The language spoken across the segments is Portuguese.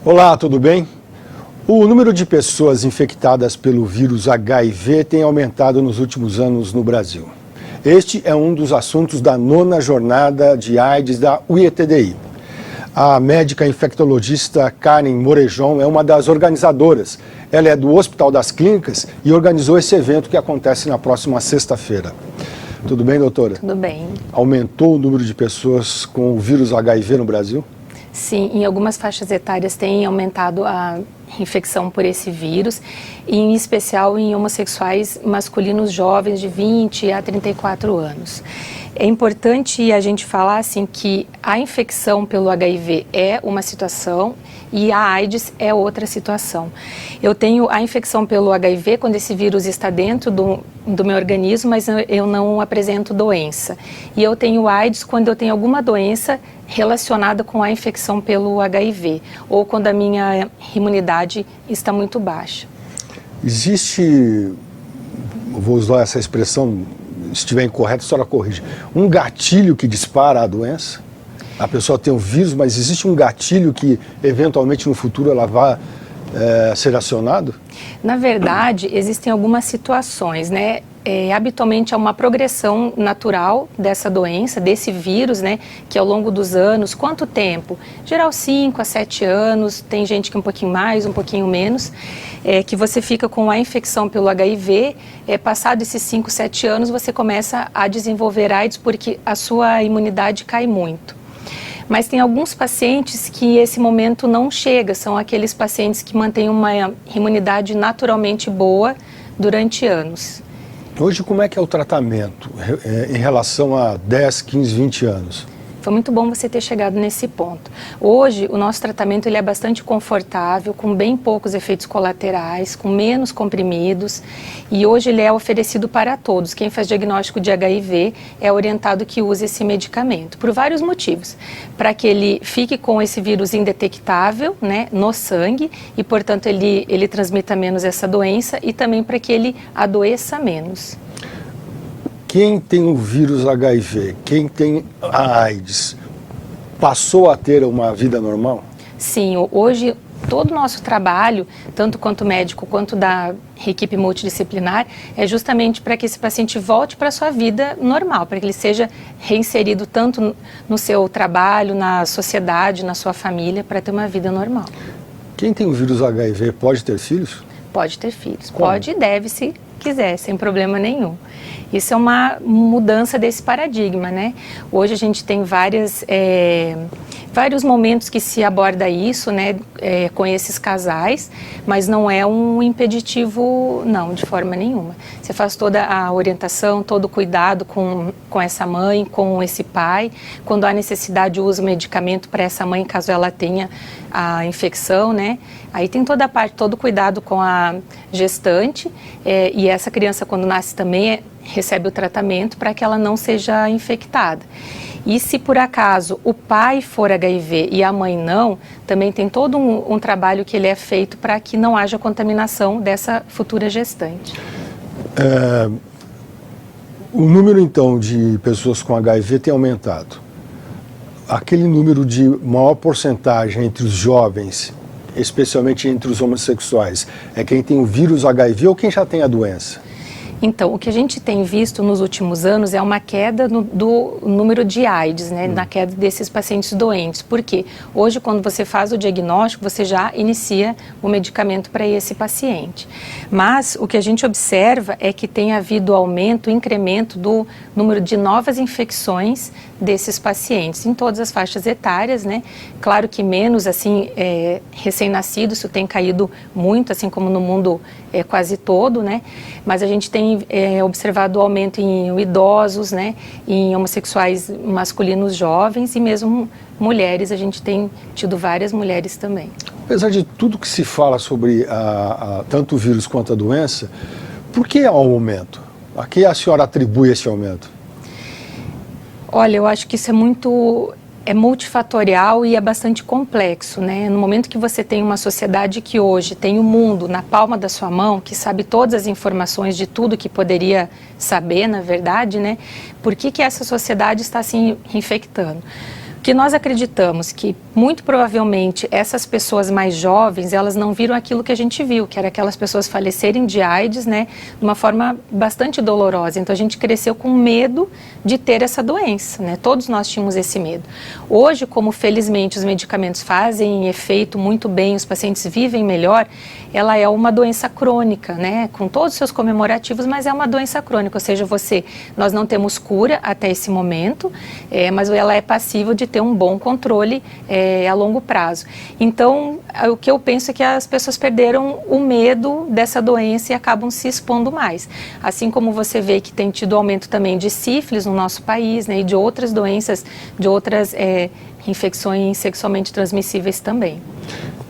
Olá, tudo bem? O número de pessoas infectadas pelo vírus HIV tem aumentado nos últimos anos no Brasil. Este é um dos assuntos da 9ª jornada de AIDS da UETDI. A médica infectologista Karen Morejon é uma das organizadoras. Ela é do Hospital das Clínicas e organizou esse evento que acontece na próxima sexta-feira. Tudo bem, doutora? Tudo bem. Aumentou o número de pessoas com o vírus HIV no Brasil? Sim, em algumas faixas etárias tem aumentado a infecção por esse vírus, em especial em homossexuais masculinos jovens de 20 a 34 anos. É importante a gente falar assim que a infecção pelo HIV é uma situação e a AIDS é outra situação. Eu tenho a infecção pelo HIV quando esse vírus está dentro do meu organismo, mas eu não apresento doença. E eu tenho AIDS quando eu tenho alguma doença relacionada com a infecção pelo HIV, ou quando a minha imunidade está muito baixa. Existe, vou usar essa expressão, se estiver incorreto, a senhora corrige, um gatilho que dispara a doença? A pessoa tem o vírus, mas existe um gatilho que, eventualmente, no futuro ela vai ser acionado? Na verdade, existem algumas situações, né? Habitualmente há uma progressão natural dessa doença, desse vírus, né? Que ao longo dos anos, quanto tempo? Geral 5 a 7 anos, tem gente que um pouquinho mais, um pouquinho menos, que você fica com a infecção pelo HIV, passado esses 5, 7 anos você começa a desenvolver AIDS porque a sua imunidade cai muito. Mas tem alguns pacientes que esse momento não chega, são aqueles pacientes que mantêm uma imunidade naturalmente boa durante anos. Hoje, como é que é o tratamento em relação a 10, 15, 20 anos? Foi muito bom você ter chegado nesse ponto. Hoje, o nosso tratamento ele é bastante confortável, com bem poucos efeitos colaterais, com menos comprimidos, e hoje ele é oferecido para todos. Quem faz diagnóstico de HIV é orientado que use esse medicamento, por vários motivos. Para que ele fique com esse vírus indetectável, né, no sangue, e, portanto, ele transmita menos essa doença, e também para que ele adoeça menos. Quem tem o vírus HIV, quem tem a AIDS, passou a ter uma vida normal? Sim, hoje todo o nosso trabalho, tanto quanto médico quanto da equipe multidisciplinar, é justamente para que esse paciente volte para a sua vida normal, para que ele seja reinserido tanto no seu trabalho, na sociedade, na sua família, para ter uma vida normal. Quem tem o vírus HIV pode ter filhos? Pode ter filhos, Como? pode e deve se quiser, sem problema nenhum. Isso é uma mudança desse paradigma, né? Hoje a gente tem vários momentos que se aborda isso, né, com esses casais, mas não é um impeditivo, não, de forma nenhuma. Você faz toda a orientação, todo o cuidado com essa mãe, com esse pai. Quando há necessidade, usa o medicamento para essa mãe, caso ela tenha a infecção, né? Aí tem toda a parte, todo o cuidado com a gestante, e essa criança, quando nasce também, recebe o tratamento para que ela não seja infectada. E se por acaso o pai for HIV e a mãe não, também tem todo um trabalho que ele é feito para que não haja contaminação dessa futura gestante. O número, então, de pessoas com HIV tem aumentado. Aquele número de maior porcentagem entre os jovens, especialmente entre os homossexuais, é quem tem o vírus HIV ou quem já tem a doença? Então, o que a gente tem visto nos últimos anos é uma queda do número de AIDS, né, na queda desses pacientes doentes. Por quê? Hoje, quando você faz o diagnóstico, você já inicia o medicamento para esse paciente. Mas o que a gente observa é que tem havido aumento, incremento do número de novas infecções desses pacientes, em todas as faixas etárias, né? Claro que menos, assim, recém-nascidos, isso tem caído muito, assim como no mundo quase todo, né? Mas a gente tem observado o aumento em idosos, né? Em homossexuais masculinos jovens e mesmo mulheres, a gente tem tido várias mulheres também. Apesar de tudo que se fala sobre tanto o vírus quanto a doença, por que há um aumento? A que a senhora atribui esse aumento? Olha, eu acho que isso é multifatorial e é bastante complexo, né? No momento que você tem uma sociedade que hoje tem o mundo na palma da sua mão, que sabe todas as informações de tudo que poderia saber, na verdade, né? Por que essa sociedade está se infectando? Que nós acreditamos que, muito provavelmente, essas pessoas mais jovens, elas não viram aquilo que a gente viu, que era aquelas pessoas falecerem de AIDS, né, de uma forma bastante dolorosa. Então, a gente cresceu com medo de ter essa doença, né, todos nós tínhamos esse medo. Hoje, como felizmente os medicamentos fazem efeito muito bem, os pacientes vivem melhor, ela é uma doença crônica, né, com todos os seus comemorativos, mas é uma doença crônica, ou seja, nós não temos cura até esse momento, mas ela é passível de ter um bom controle a longo prazo. Então, o que eu penso é que as pessoas perderam o medo dessa doença e acabam se expondo mais. Assim como você vê que tem tido aumento também de sífilis no nosso país, né, e de outras doenças, de outras infecções sexualmente transmissíveis também.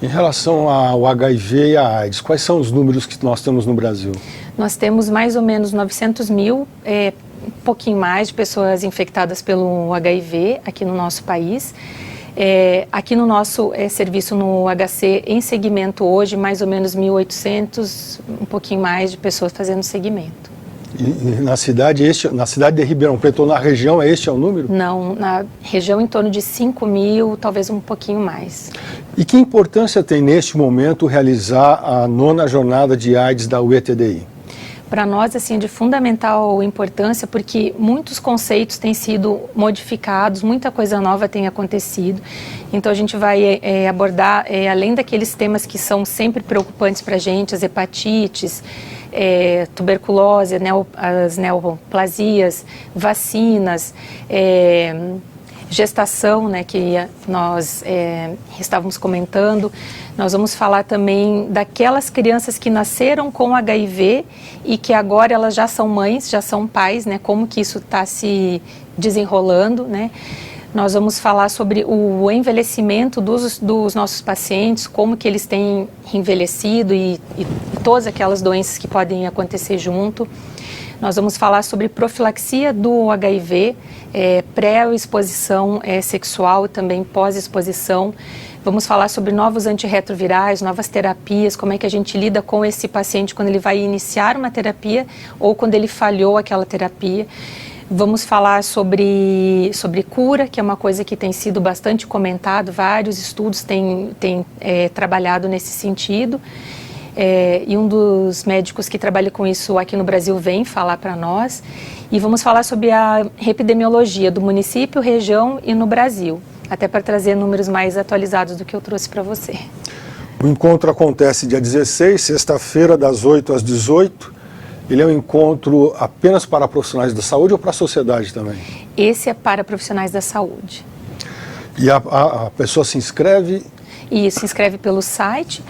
Em relação ao HIV e à AIDS, quais são os números que nós temos no Brasil? Nós temos mais ou menos 900 mil, um pouquinho mais de pessoas infectadas pelo HIV aqui no nosso país. Aqui no nosso serviço no HC, em segmento hoje, mais ou menos 1.800, um pouquinho mais de pessoas fazendo segmento. E na cidade de Ribeirão Preto ou na região, este é o número? Não, na região em torno de 5 mil, talvez um pouquinho mais. E que importância tem neste momento realizar a 9ª jornada de AIDS da UETDI? Para nós, assim, é de fundamental importância, porque muitos conceitos têm sido modificados, muita coisa nova tem acontecido. Então, a gente vai abordar, além daqueles temas que são sempre preocupantes para a gente, as hepatites, tuberculose, as neoplasias, vacinas, gestação, né, que nós estávamos comentando. Nós vamos falar também daquelas crianças que nasceram com HIV e que agora elas já são mães, já são pais, né, como que isso está se desenrolando, né. Nós vamos falar sobre o envelhecimento dos nossos pacientes, como que eles têm envelhecido e todas aquelas doenças que podem acontecer junto. Nós vamos falar sobre profilaxia do HIV, pré-exposição sexual e também pós-exposição. Vamos falar sobre novos antirretrovirais, novas terapias, como é que a gente lida com esse paciente quando ele vai iniciar uma terapia ou quando ele falhou aquela terapia. Vamos falar sobre cura, que é uma coisa que tem sido bastante comentado, vários estudos têm trabalhado nesse sentido. E um dos médicos que trabalha com isso aqui no Brasil vem falar para nós. E vamos falar sobre a epidemiologia do município, região e no Brasil, até para trazer números mais atualizados do que eu trouxe para você. O encontro acontece dia 16, sexta-feira, das 8 às 18. Ele é um encontro apenas para profissionais da saúde ou para a sociedade também? Esse é para profissionais da saúde. E a pessoa se inscreve? E se inscreve pelo site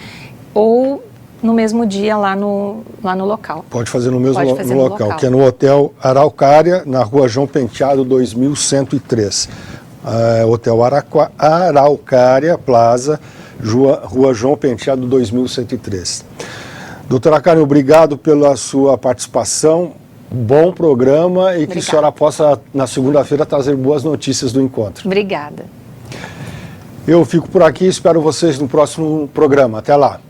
ou no mesmo dia lá no local. Pode fazer no mesmo local, que é no Hotel Araucária, na Rua João Penteado 2103. Hotel Araucária Plaza, Rua João Penteado 2103. Doutora Karen, obrigado pela sua participação, bom programa e que a senhora possa, na segunda-feira, trazer boas notícias do encontro. Obrigada. Eu fico por aqui e espero vocês no próximo programa. Até lá.